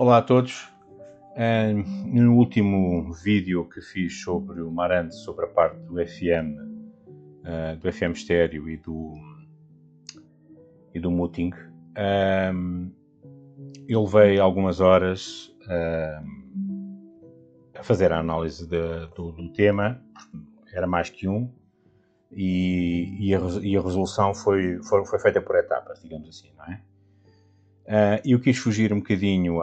Olá a todos. No último vídeo que fiz sobre o Marantz, sobre a parte do FM estéreo e do muting, eu levei algumas horas a fazer a análise do tema, era mais que um, e a resolução foi feita por etapas, digamos assim, não é? Eu quis fugir um bocadinho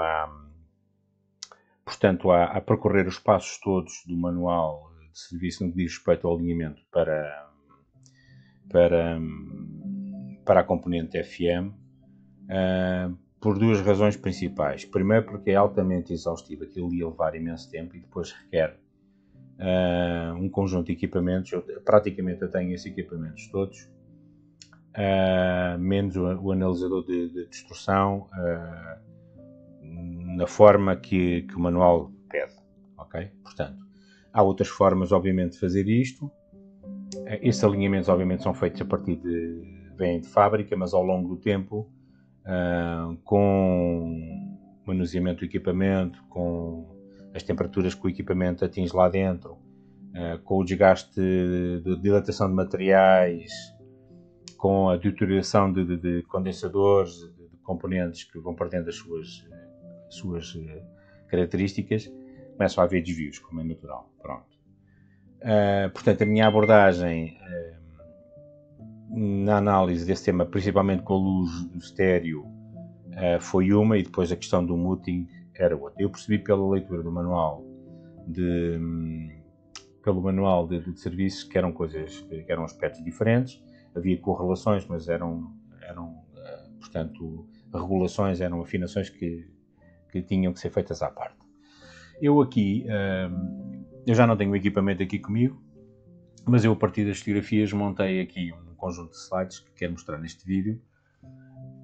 portanto, a percorrer os passos todos do manual de serviço no que diz respeito ao alinhamento para a componente FM, por duas razões principais. Primeiro, porque é altamente exaustivo, aquilo ia levar imenso tempo e depois requer um conjunto de equipamentos. Praticamente eu tenho esses equipamentos todos, menos o analisador de distorção, na forma que o manual pede, ok? Portanto, há outras formas, obviamente, de fazer isto. Esses alinhamentos, obviamente, são feitos a partir vêm de fábrica, mas ao longo do tempo, com o manuseamento do equipamento, com as temperaturas que o equipamento atinge lá dentro, com o desgaste de dilatação de materiais, com a deterioração de condensadores, de componentes que vão perdendo as suas características, começam a haver desvios, como é natural. Pronto. Portanto, a minha abordagem na análise desse tema, principalmente com a luz do estéreo, foi uma, e depois a questão do muting era outra. Eu percebi pela leitura do manual de serviços que eram coisas, que eram aspectos diferentes. Havia correlações, mas eram portanto, regulações, eram afinações que tinham que ser feitas à parte. Eu aqui, eu já não tenho o equipamento aqui comigo, mas eu a partir das fotografias montei aqui um conjunto de slides que quero mostrar neste vídeo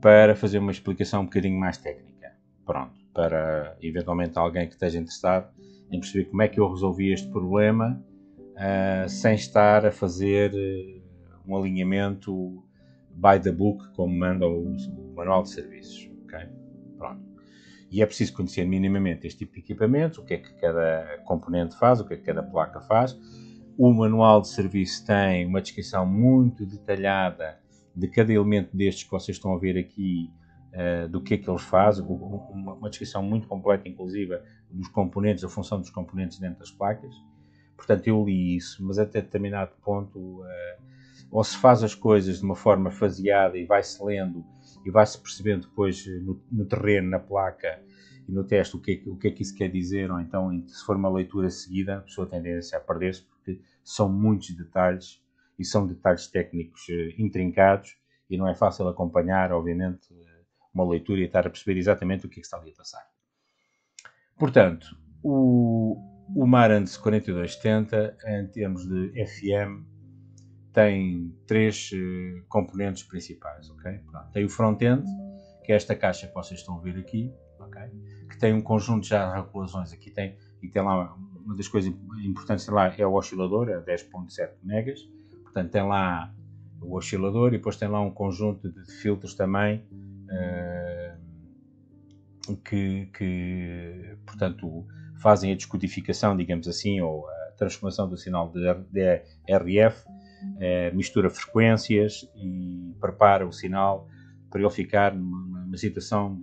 para fazer uma explicação um bocadinho mais técnica. Pronto, para eventualmente alguém que esteja interessado em perceber como é que eu resolvi este problema sem estar a fazer um alinhamento by the book, como manda o manual de serviços. Okay? Pronto. E é preciso conhecer minimamente este tipo de equipamentos, o que é que cada componente faz, o que é que cada placa faz. O manual de serviço tem uma descrição muito detalhada de cada elemento destes que vocês estão a ver aqui, do que é que eles fazem, uma descrição muito completa, inclusive, dos componentes, da função dos componentes dentro das placas. Portanto, eu li isso, mas até determinado ponto, ou se faz as coisas de uma forma faseada e vai-se lendo e vai-se percebendo depois no terreno, na placa e no teste o que é que isso quer dizer, ou então se for uma leitura seguida, a pessoa tem tendência a perder-se, porque são muitos detalhes e são detalhes técnicos intrincados e não é fácil acompanhar, obviamente, uma leitura e estar a perceber exatamente o que é que está ali a passar. Portanto, o Marantz 4270, em termos de FM, tem três componentes principais, ok? Pronto, tem o front-end, que é esta caixa que vocês estão a ver aqui, ok? Que tem um conjunto já de regulações. Aqui tem lá, uma das coisas importantes lá é o oscilador, é 10.7 megas, portanto tem lá o oscilador e depois tem lá um conjunto de filtros também que portanto, fazem a descodificação, digamos assim, ou a transformação do sinal de RF, mistura frequências e prepara o sinal para ele ficar numa situação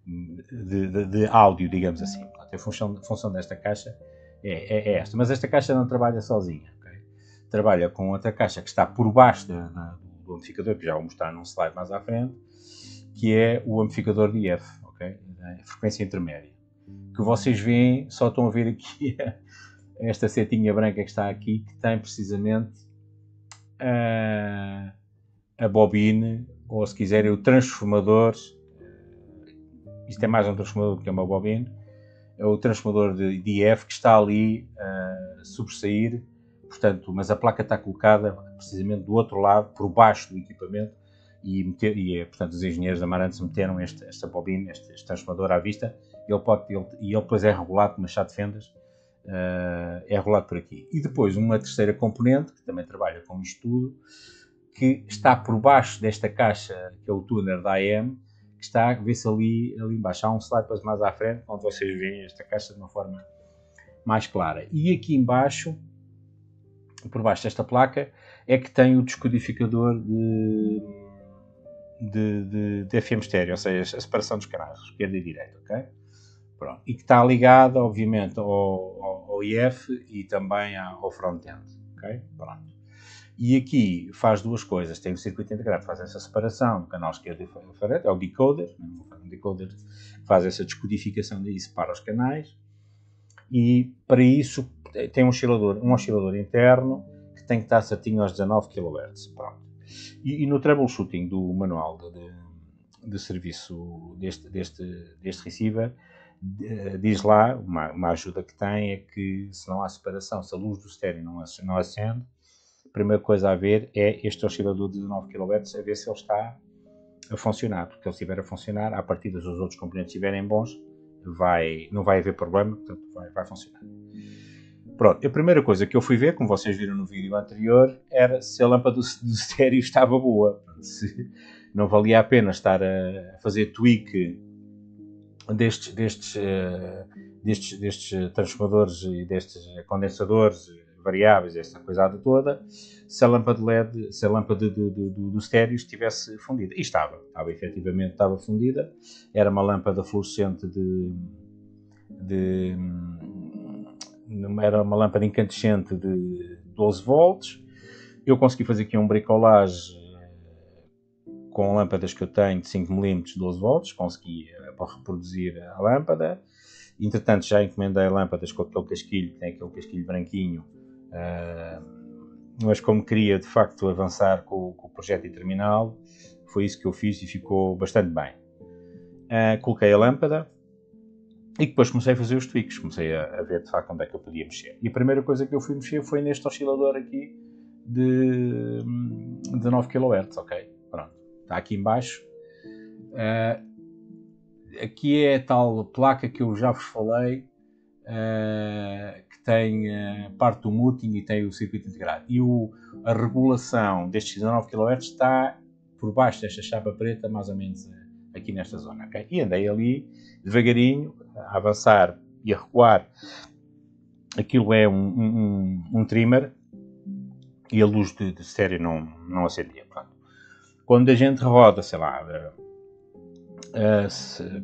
de áudio, digamos assim. Portanto, a função desta caixa é esta. Mas esta caixa não trabalha sozinha. Okay? Trabalha com outra caixa que está por baixo do amplificador, que já vou mostrar num slide mais à frente, que é o amplificador de IF, okay? A frequência intermédia. Que vocês veem, só estão a ver aqui esta setinha branca que está aqui, que tem precisamente a bobine, ou se quiserem o transformador. Isto é mais um transformador do que uma bobine. É o transformador de IF que está ali a sobressair, portanto, mas a placa está colocada precisamente do outro lado, por baixo do equipamento, portanto, os engenheiros da Marantz meteram esta bobina, este transformador à vista, e ele depois é regulado com uma chave de fendas, é regulado por aqui. E depois uma terceira componente, que também trabalha com isto tudo, que está por baixo desta caixa, que é o tuner da AM, que está, vê-se ali embaixo. Há um slide depois mais à frente, onde vocês veem esta caixa de uma forma mais clara. E aqui embaixo, por baixo desta placa, é que tem o descodificador de FM estéreo, ou seja, a separação dos canais, esquerda e direita, ok? Pronto. E que está ligada, obviamente, ao IF e também ao front-end, ok? Pronto. E aqui faz duas coisas. Tem o circuito integrado, faz essa separação do canal esquerdo e direito, é o decoder. O decoder faz essa descodificação e separa os canais. E para isso tem um oscilador interno que tem que estar certinho aos 19 kHz. Pronto. E no troubleshooting do manual de serviço deste receiver, diz lá, uma ajuda que tem é que se não há separação, se a luz do estéreo não acende, a primeira coisa a ver é este oscilador de 19 kHz, a ver se ele está a funcionar, porque se ele estiver a funcionar, a partir dos outros componentes estiverem bons, não vai haver problema, portanto vai funcionar. Pronto, a primeira coisa que eu fui ver, como vocês viram no vídeo anterior, era se a lâmpada do estéreo estava boa. Se não valia a pena estar a fazer tweak destes transformadores e destes condensadores variáveis, esta coisada toda, se a lâmpada LED, se a lâmpada do estéreo estivesse fundida. E estava efetivamente fundida. Era uma lâmpada fluorescente era uma lâmpada incandescente de 12 volts. Eu consegui fazer aqui um bricolage com lâmpadas que eu tenho de 5mm de 12 volts, consegui para reproduzir a lâmpada. Entretanto, já encomendei lâmpadas com aquele casquilho, que tem aquele casquilho branquinho, mas como queria de facto avançar com o projeto e terminal, foi isso que eu fiz e ficou bastante bem. Coloquei a lâmpada e depois comecei a fazer os tweaks, comecei a ver de facto onde é que eu podia mexer. E a primeira coisa que eu fui mexer foi neste oscilador aqui de 9 kHz, ok? Pronto, está aqui em baixo. Aqui é a tal placa que eu já vos falei, que tem parte do muting e tem o circuito integrado. E a regulação destes 19 kHz está por baixo desta chapa preta, mais ou menos aqui nesta zona. Okay? E andei ali devagarinho, a avançar e a recuar. Aquilo é um trimmer e a luz de estéreo não acendia. Pronto. Quando a gente roda, sei lá,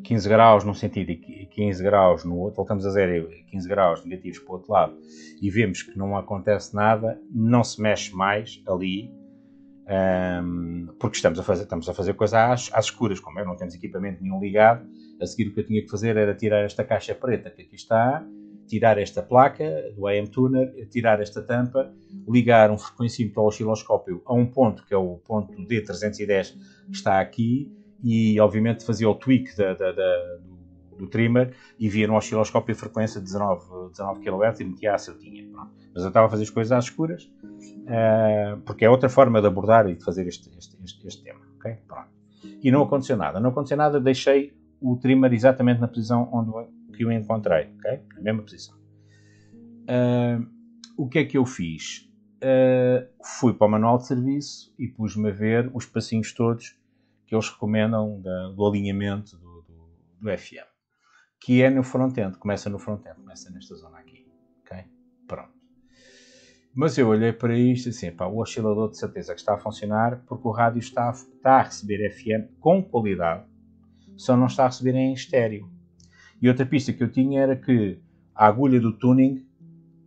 15 graus num sentido e 15 graus no outro, voltamos a zero e 15 graus negativos para o outro lado e vemos que não acontece nada, não se mexe mais ali, porque estamos a fazer coisa às escuras, como não temos equipamento nenhum ligado. A seguir o que eu tinha que fazer era tirar esta caixa preta que aqui está, tirar esta placa do AM Tuner, tirar esta tampa, ligar um frequencímetro ao osciloscópio a um ponto que é o ponto D310 que está aqui, e obviamente fazia o tweak do trimmer e via no osciloscópio a frequência de 19 kHz e metia a certinha. Pronto. Mas eu estava a fazer as coisas às escuras, porque é outra forma de abordar e de fazer este tema. Okay? Pronto. E não aconteceu nada. Deixei o trimmer exatamente na posição que eu encontrei. Okay? Na mesma posição. O que é que eu fiz? Fui para o manual de serviço e pus-me a ver os passinhos todos que eles recomendam do alinhamento do FM, que é no front-end, começa no front-end, começa nesta zona aqui, ok? Pronto. Mas eu olhei para isto assim, o oscilador de certeza que está a funcionar, porque o rádio está a receber FM com qualidade, só não está a receber em estéreo. E outra pista que eu tinha era que a agulha do tuning,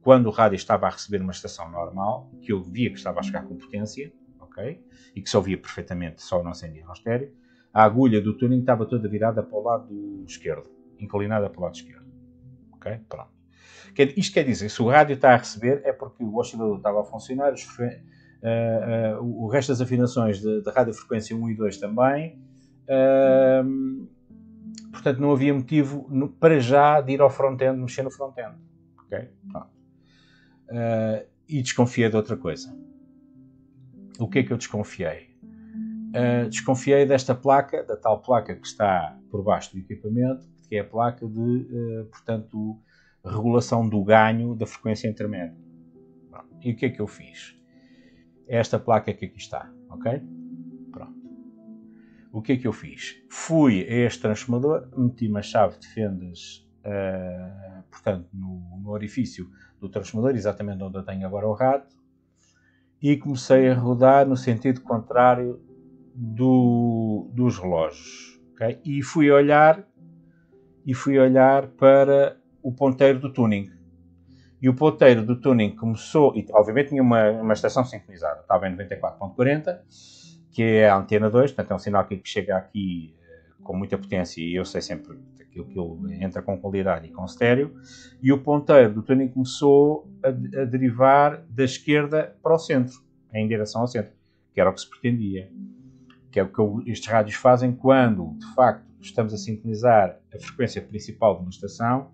quando o rádio estava a receber uma estação normal, que eu via que estava a chegar com potência, okay? E que se ouvia perfeitamente, só não acendia no estéreo, a agulha do tuning estava toda virada para o lado esquerdo, inclinada para o lado esquerdo. Ok? Pronto. Isto quer dizer, se o rádio está a receber, é porque o oscilador estava a funcionar, o resto das afinações de radiofrequência 1 e 2 também, portanto não havia motivo para já de ir ao front-end, mexer no front-end. Ok? Pronto. E desconfiei de outra coisa. O que é que eu desconfiei? Desconfiei desta placa, da tal placa que está por baixo do equipamento, que é a placa de, portanto, regulação do ganho da frequência intermédia. E o que é que eu fiz? É esta placa que aqui está, ok? Pronto. o que é que eu fiz? Fui a este transformador, meti uma chave de fendas, portanto, no orifício do transformador, exatamente onde eu tenho agora o rato, e comecei a rodar no sentido contrário dos relógios. Okay? E fui olhar para o ponteiro do tuning. E o ponteiro do tuning começou, e obviamente tinha uma estação sincronizada, estava em 94.40, que é a antena 2, portanto é um sinal que chega aqui com muita potência e eu sei sempre aquilo que entra com qualidade e com estéreo, e o ponteiro do tuning começou a derivar da esquerda para o centro, em direção ao centro, que era o que se pretendia. Que é o que estes rádios fazem quando, de facto, estamos a sincronizar a frequência principal de uma estação.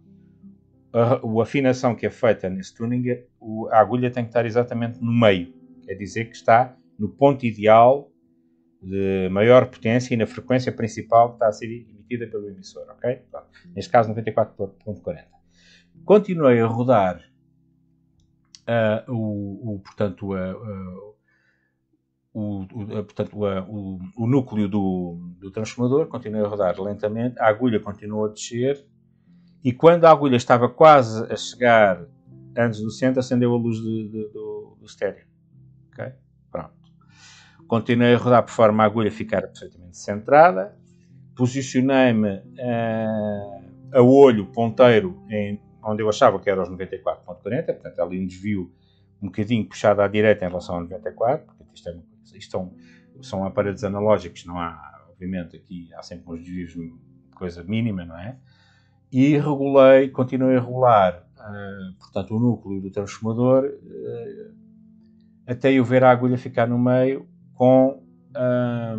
A afinação que é feita nesse tuning, a agulha tem que estar exatamente no meio. Quer dizer que está no ponto ideal de maior potência e na frequência principal que está a ser emitida pelo emissor. Okay? Neste caso, 94.40. Continuei a rodar o núcleo do transformador, continuei a rodar lentamente, a agulha continuou a descer, e quando a agulha estava quase a chegar antes do centro, acendeu a luz do estéreo. Okay? Pronto. Continuei a rodar por forma a agulha ficar perfeitamente centrada, posicionei-me a olho ponteiro onde eu achava que era os 94.40, portanto ali um desvio um bocadinho puxado à direita em relação ao 94, porque isto são aparelhos analógicos, não há, obviamente, aqui há sempre uns desvios de coisa mínima, não é? E continuei a regular, portanto, o núcleo do transformador, até eu ver a agulha ficar no meio com a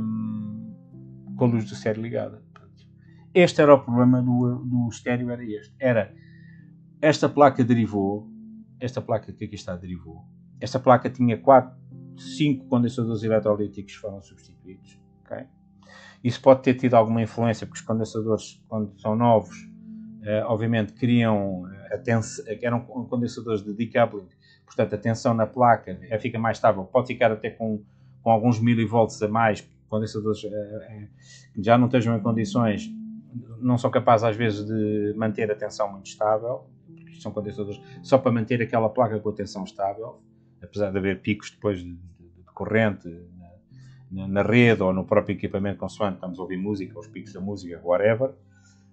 luz do estéreo ligada. Este era o problema do estéreo, era este. Esta placa derivou, esta placa que aqui está derivou. Esta placa tinha 5 condensadores eletrolíticos que foram substituídos. Okay? Isso pode ter tido alguma influência, porque os condensadores, quando são novos, obviamente eram condensadores de decoupling, portanto a tensão na placa fica mais estável, pode ficar até com alguns milivolts a mais, condensadores que já não estejam em condições, não são capazes às vezes de manter a tensão muito estável, porque são condensadores só para manter aquela placa com a tensão estável, apesar de haver picos depois de corrente na rede ou no próprio equipamento, consoante estamos a ouvir música, os picos da música, whatever.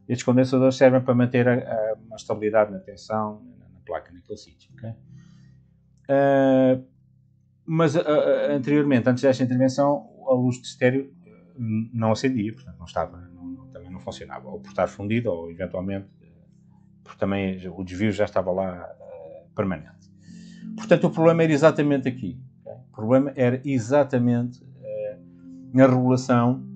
Estes condensadores servem para manter uma estabilidade na tensão, na placa, naquele sítio. Okay? Mas anteriormente, antes desta intervenção, a luz de estéreo não acendia, portanto também não funcionava, ou por estar fundida, ou eventualmente, porque também o desvio já estava lá permanente. Portanto, o problema era exatamente aqui. Okay? O problema era exatamente na regulação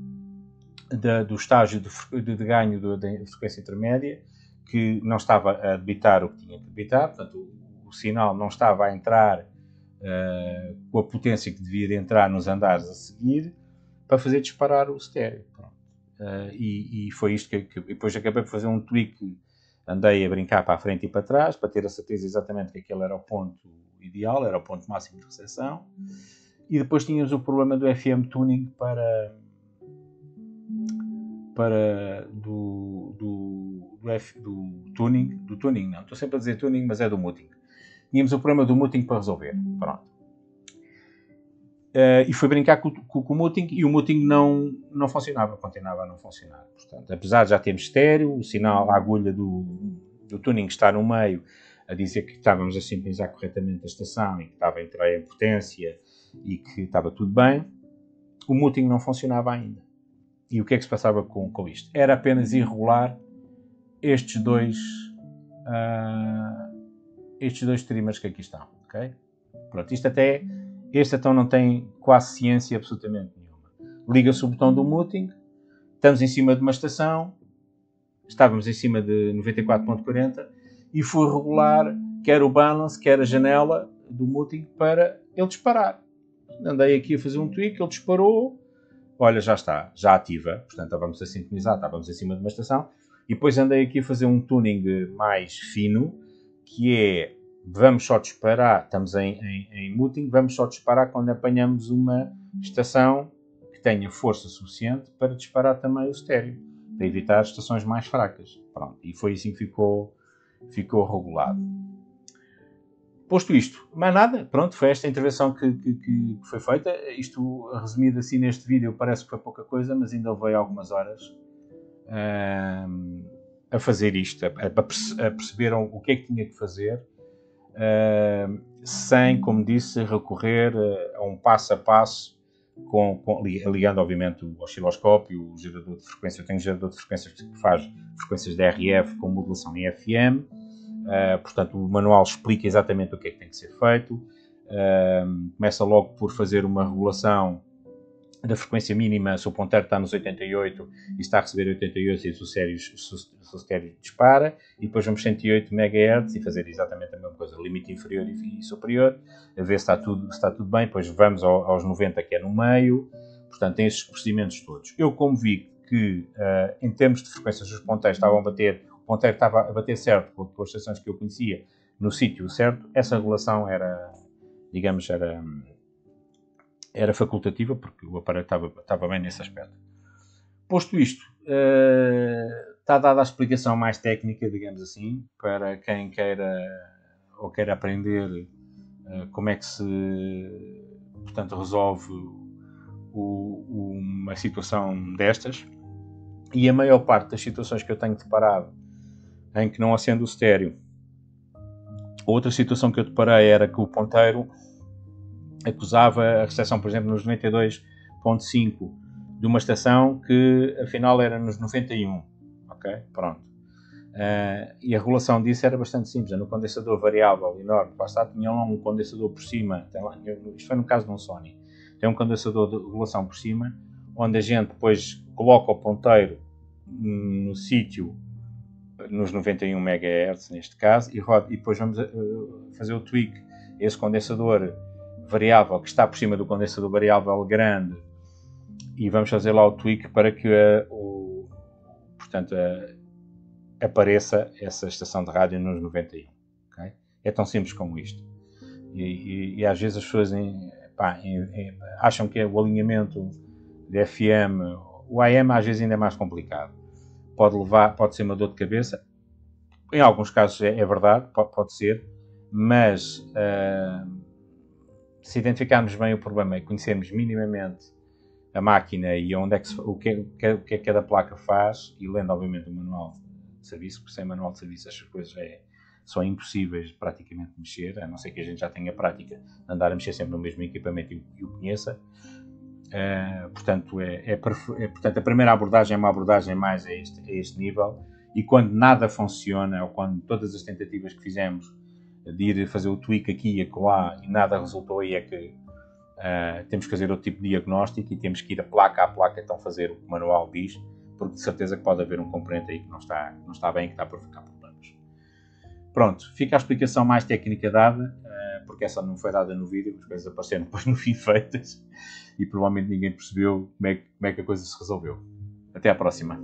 do estágio de ganho da frequência intermédia, que não estava a debitar o que tinha que debitar, portanto o sinal não estava a entrar com a potência que devia de entrar nos andares a seguir, para fazer disparar o estéreo. E foi isto que depois acabei por fazer um tweak, andei a brincar para a frente e para trás, para ter a certeza exatamente que aquele era o ponto ideal, era o ponto máximo de recepção, e depois tínhamos o problema do FM tuning do tuning, não, estou sempre a dizer tuning, mas é do muting. Tínhamos o problema do muting para resolver, pronto. E fui brincar com o muting, e o muting não funcionava, continuava a não funcionar. Portanto, apesar de já termos estéreo, o sinal, a agulha do tuning está no meio, a dizer que estávamos a sincronizar corretamente a estação e que estava a entrar em potência e que estava tudo bem, o muting não funcionava ainda. E o que é que se passava com isto? Era apenas irregular estes dois trimmers que aqui estão. Okay? Pronto, este então não tem quase ciência absolutamente nenhuma. Liga-se o botão do muting, estamos em cima de uma estação, estávamos em cima de 94.40 e fui regular quer o balance, quer a janela do muting para ele disparar. Andei aqui a fazer um tweak, ele disparou, olha, já está, já ativa, portanto estávamos a sincronizar, estávamos em cima de uma estação, e depois andei aqui a fazer um tuning mais fino, que é, vamos só disparar, estamos em muting, vamos só disparar quando apanhamos uma estação que tenha força suficiente para disparar também o estéreo, para evitar estações mais fracas. Pronto, e foi assim que ficou regulado. Posto isto, mais nada, pronto, foi esta intervenção que foi feita. Isto, resumido assim neste vídeo, parece que foi pouca coisa, mas ainda levei algumas horas a fazer isto, a perceber o que é que tinha que fazer, sem, como disse, recorrer a um passo a passo, ligando obviamente o osciloscópio, o gerador de frequência. Eu tenho um gerador de frequências que faz frequências de RF com modulação em FM. Portanto, o manual explica exatamente o que é que tem que ser feito. Começa logo por fazer uma regulação da frequência mínima. Se o ponteiro está nos 88 e está a receber 88, e se o estéreo dispara, e depois vamos 108 MHz e fazer exatamente a mesma coisa, limite inferior e superior, a ver se está tudo bem. Depois vamos aos 90, que é no meio. Portanto, tem esses procedimentos todos. Eu, como vi que em termos de frequências os ponteiros estavam a bater, o ponteiro estava a bater certo com as estações que eu conhecia no sítio certo, essa regulação era, digamos, era facultativa, porque o aparelho estava bem nesse aspecto. Posto isto, está dada a explicação mais técnica, digamos assim, para quem queira aprender como é que se, portanto, resolve uma situação destas. E a maior parte das situações que eu tenho deparado em que não acende o estéreo. Outra situação que eu deparei era que o ponteiro acusava a recepção, por exemplo, nos 92.5 de uma estação que afinal era nos 91. Ok? Pronto. E a regulação disso era bastante simples. No condensador variável enorme, basta, tinha lá um condensador por cima. Isto foi no caso de um Sony. Tem um condensador de regulação por cima, onde a gente depois coloca o ponteiro no sítio, nos 91 MHz neste caso, e depois vamos fazer o tweak a esse condensador variável que está por cima do condensador variável grande, e vamos fazer lá o tweak para que portanto, apareça essa estação de rádio nos 91. Okay? É tão simples como isto. E às vezes as pessoas acham que é o alinhamento de FM, o AM às vezes ainda é mais complicado. Pode ser uma dor de cabeça. Em alguns casos é verdade, pode ser, mas se identificarmos bem o problema e conhecermos minimamente a máquina e onde o que é que cada placa faz, e lendo obviamente o manual de serviço, porque sem manual de serviço estas coisas são impossíveis de praticamente mexer, a não ser que a gente já tenha prática de andar a mexer sempre no mesmo equipamento e o conheça. Portanto, portanto, a primeira abordagem é uma abordagem mais a este nível, e quando nada funciona, ou quando todas as tentativas que fizemos de ir fazer o tweak aqui e acolá e nada resultou, aí é que temos que fazer outro tipo de diagnóstico e temos que ir a placa a placa, então fazer o que o manual diz, porque de certeza que pode haver um componente aí que não está bem, que está a provocar problemas. Pronto, fica a explicação mais técnica dada, porque essa não foi dada no vídeo, as coisas apareceram depois no fim feitas e provavelmente ninguém percebeu como é que a coisa se resolveu. Até à próxima.